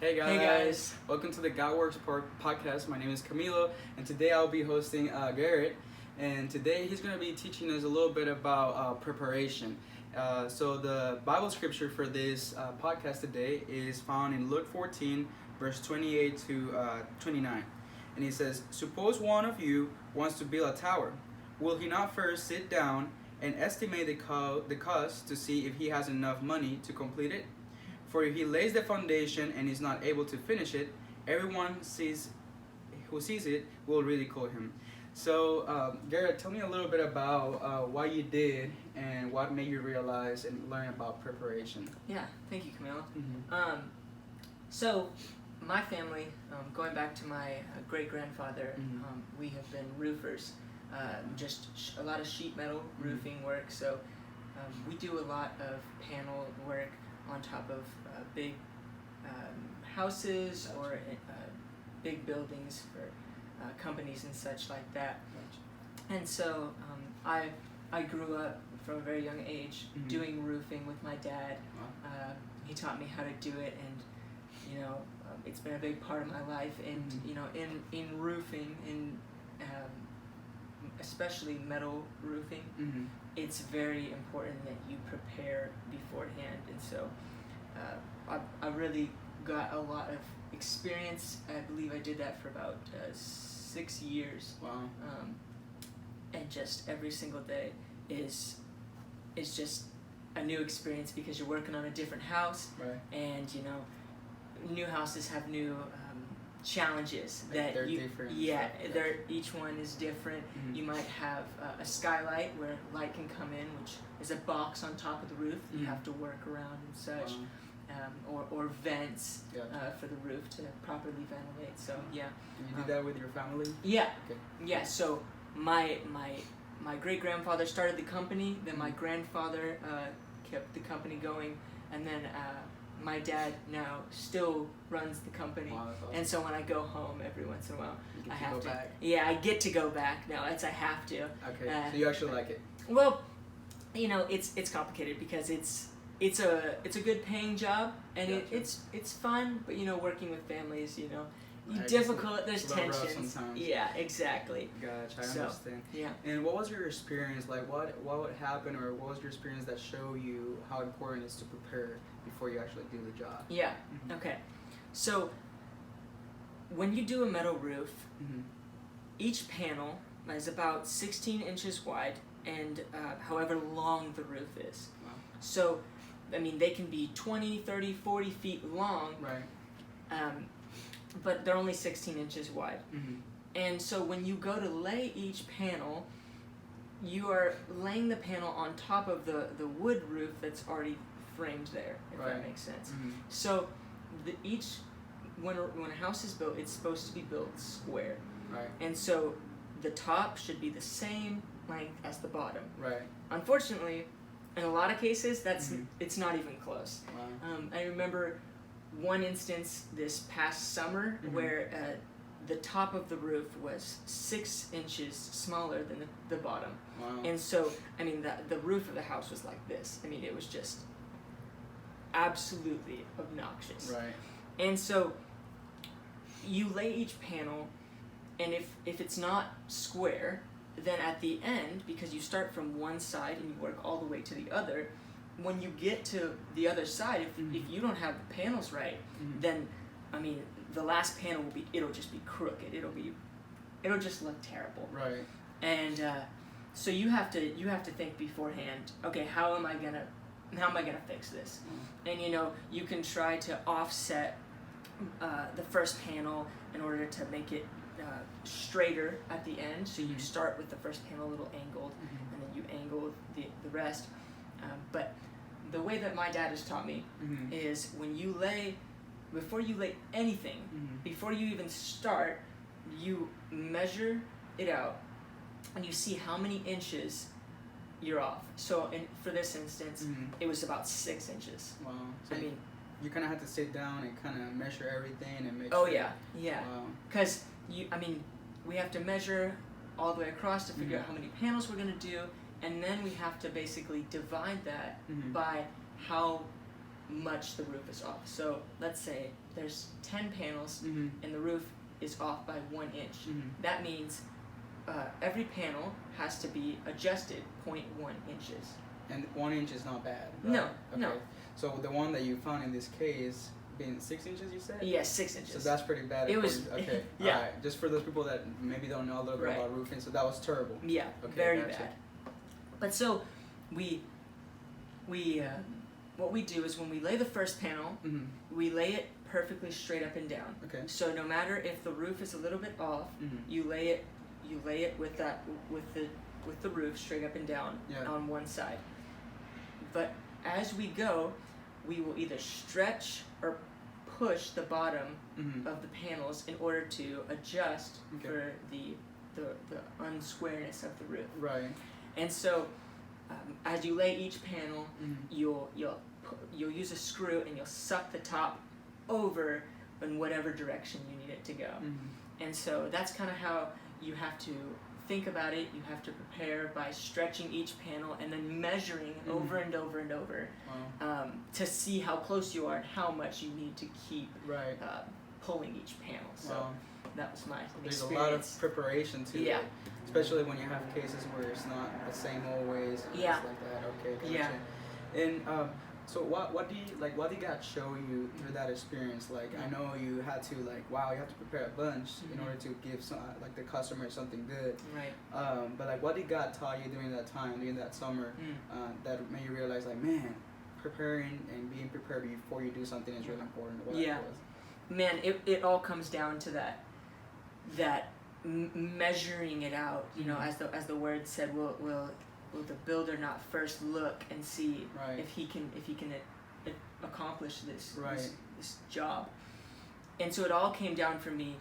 Hey guys. Hey guys. Welcome to the Godworks podcast. My name is Camilo, and today I'll be hosting Garrett. And today he's going to be teaching us a little bit about preparation. So the Bible scripture for this podcast today is found in Luke 14, verse 28 to 29. And he says, "Suppose one of you wants to build a tower. Will he not first sit down and estimate the cost to see if he has enough money to complete it? For if he lays the foundation and is not able to finish it, everyone who sees it will ridicule him." So, Garrett, tell me a little bit about what you did and what made you realize and learn about preparation. Yeah, thank you, Camilo. Mm-hmm. So, my family, going back to my great-grandfather, Mm-hmm. we have been roofers. Just a lot of sheet metal roofing work. So, we do a lot of panel work on top of big houses or big buildings for companies and such like that. And so I grew up from a very young age doing roofing with my dad. Wow. He taught me how to do it, and it's been a big part of my life. And in roofing, in especially metal roofing, it's very important that you prepare beforehand. And so I really got a lot of experience. I believe I did that for about 6 years. Wow. And just every single day is just a new experience, because you're working on a different house. Right. And new houses have new challenges Like they're you different. yeah, Yeah. they're each one is different. You might have a skylight where light can come in, which is a box on top of the roof that you have to work around and such. Or vents for the roof to properly ventilate. So yeah. And you did that with your family? Yeah. Okay. Yeah. So my great-grandfather started the company. Then my grandfather kept the company going, and then my dad now still runs the company. Wow, that's awesome. And so when I go home every once in a while, You get I to have go to. back. Yeah, I get to go back. No, I have to. Okay. So you actually like it? Well, it's complicated because it's a good paying job, and Gotcha. it's fun, but working with families, Right, difficult. There's it's a little rough tensions. sometimes. Yeah, exactly. Gotcha, I So, understand. Yeah. And what was your experience like? What would happen, or what was your experience that show you how important it is to prepare before you actually do the job? Yeah. Mhm. Okay. So when you do a metal roof, each panel is about 16 inches wide, and however long the roof is. Wow. So, I mean, they can be 20, 30, 40 feet long, Right. but they're only 16 inches wide. Mm-hmm. And so when you go to lay each panel, you are laying the panel on top of the wood roof that's already framed there, if Right. that makes sense. Mm-hmm. So when a house is built, it's supposed to be built square. Right. And so the top should be the same length as the bottom. Right. Unfortunately, in a lot of cases, Mhm. it's not even close. Wow. I remember one instance this past summer where the top of the roof was 6 inches smaller than the bottom. Wow. And so, I mean, the roof of the house was like this. I mean, it was just absolutely obnoxious. Right. And so you lay each panel, and if it's not square, then at the end, because you start from one side and you work all the way to the other, when you get to the other side, if you don't have the panels right, then, I mean, the last panel it'll just be crooked. It'll just look terrible. Right. And so you have to think beforehand. Okay, how am I gonna fix this? And you can try to offset the first panel in order to make it straighter at the end. So you start with the first panel a little angled, and then you angle the rest. But the way that my dad has taught me is before you lay anything, before you even start, you measure it out and you see how many inches you're off. So for this instance, it was about 6 inches. Wow. So I mean, you kind of have to sit down and kind of measure everything and make oh sure. yeah. Wow. Because we have to measure all the way across to figure out how many panels we're gonna do, and then we have to basically divide that by how much the roof is off. So let's say there's 10 panels Mm-hmm. and the roof is off by 1 inch. Mm-hmm. That means every panel has to be adjusted 0.1 inches. And 1 inch is not bad, right? No, okay. no. So the one that you found in this case being 6 inches, you said? Yes, 6 inches. So that's pretty bad. It was Okay. yeah. Alright. Just for those people that maybe don't know a little bit Right. about roofing, so that was terrible. Yeah, Okay, very gotcha. bad. But so we what we do is when we lay the first panel, Mm-hmm. we lay it perfectly straight up and down. Okay. So no matter if the roof is a little bit off, Mm-hmm. you lay it with the roof straight up and down Yeah. on one side. But as we go, we will either stretch or push the bottom Mm-hmm. of the panels in order to adjust Okay. for the unsquareness of the roof. Right. And so, as you lay each panel, Mm-hmm. you'll use a screw and you'll suck the top over in whatever direction you need it to go. Mm-hmm. And so that's kind of how you have to think about it. You have to prepare by stretching each panel and then measuring Mm-hmm. over and over and over Wow. to see how close you are and how much you need to keep Right. pulling each panel. So Wow. that was my There's a experience. lot of preparation to Yeah. it, especially when you have cases where it's not the same always and Yeah. things like that. Okay, gotcha. Yeah. And so what do you got show you through that experience? Like I know you had to you have to prepare a bunch in Mhm. order to give some the customer something good. Right. But what did God taught you during that time, during that summer, that made you realize man, preparing and being prepared before you do something is really important? What Yeah. was? Man, it all comes down to that measuring it out. You know, Mhm. as the word said, will the builder not first look and see Right. if he can accomplish this Right. this job. And so it all came down for me.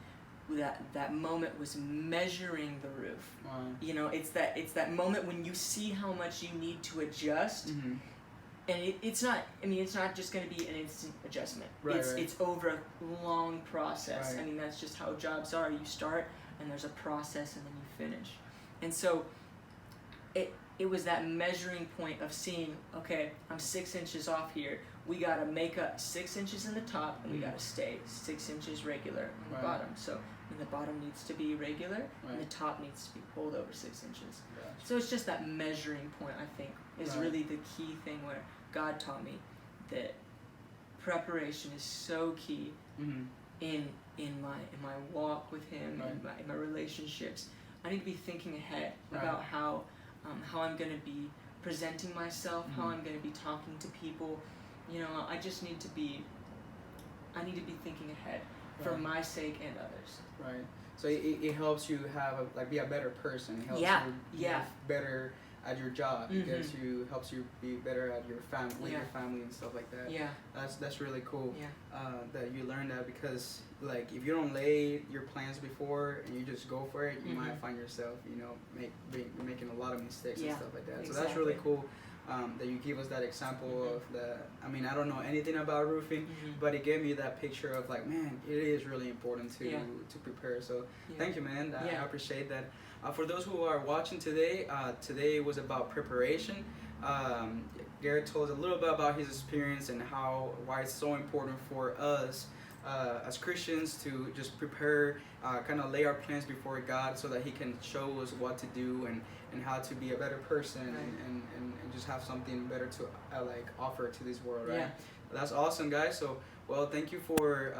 That moment was measuring the roof. Wow. You know, it's that moment when you see how much you need to adjust. Mm-hmm. And it's not just going to be an instant adjustment. Right, It's right. it's over a long process. Right. I mean, that's just how jobs are. You start and there's a process and then you finish. And so it was that measuring point of seeing, okay, I'm 6 inches off here. We got to make up 6 inches in the top and we got to stay 6 inches regular on the Right. bottom. So and the bottom needs to be regular and the Right. top needs to be pulled over 6 inches. Gotcha. So it's just that measuring point, I think, is Right. really the key thing where God taught me that preparation is so key Mm-hmm. in my walk with Him, Right. in my relationships. I need to be thinking ahead Right. about how I'm going to be presenting myself, how Mhm. I'm going to be talking to people. You know, I just need to be thinking ahead for Right. my sake and others. Right. So it helps you have be a better person. It helps Yeah, you yeah. be better at your job. It Mhm. helps you be better at your family, with Yeah. your family and stuff like that. Yeah, That's really cool. yeah, That you learn that because if you don't lay your plans before and you just go for it, you Mhm. might find yourself making a lot of mistakes Yeah, and stuff like that. So that's really cool. That you give us that example Mhm. of the. I mean, I don't know anything about roofing, Mhm. but it gave me that picture of man, it is really important to Yeah. to prepare. So yeah. thank you, man. I Yeah. appreciate that. For those who are watching today, today was about preparation. Garrett told us a little bit about his experience and why it's so important for us as Christians to just prepare, kind of lay our plans before God so that He can show us what to do and how to be a better person Right. and just have something better to offer to this world, right? Yeah. That's awesome, guys. So, well, thank you for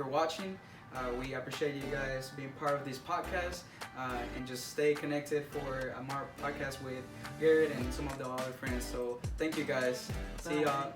watching. We appreciate you guys being part of this podcast, and just stay connected for more podcasts with Garrett and some of the other friends. So, thank you guys. See Bye. y'all.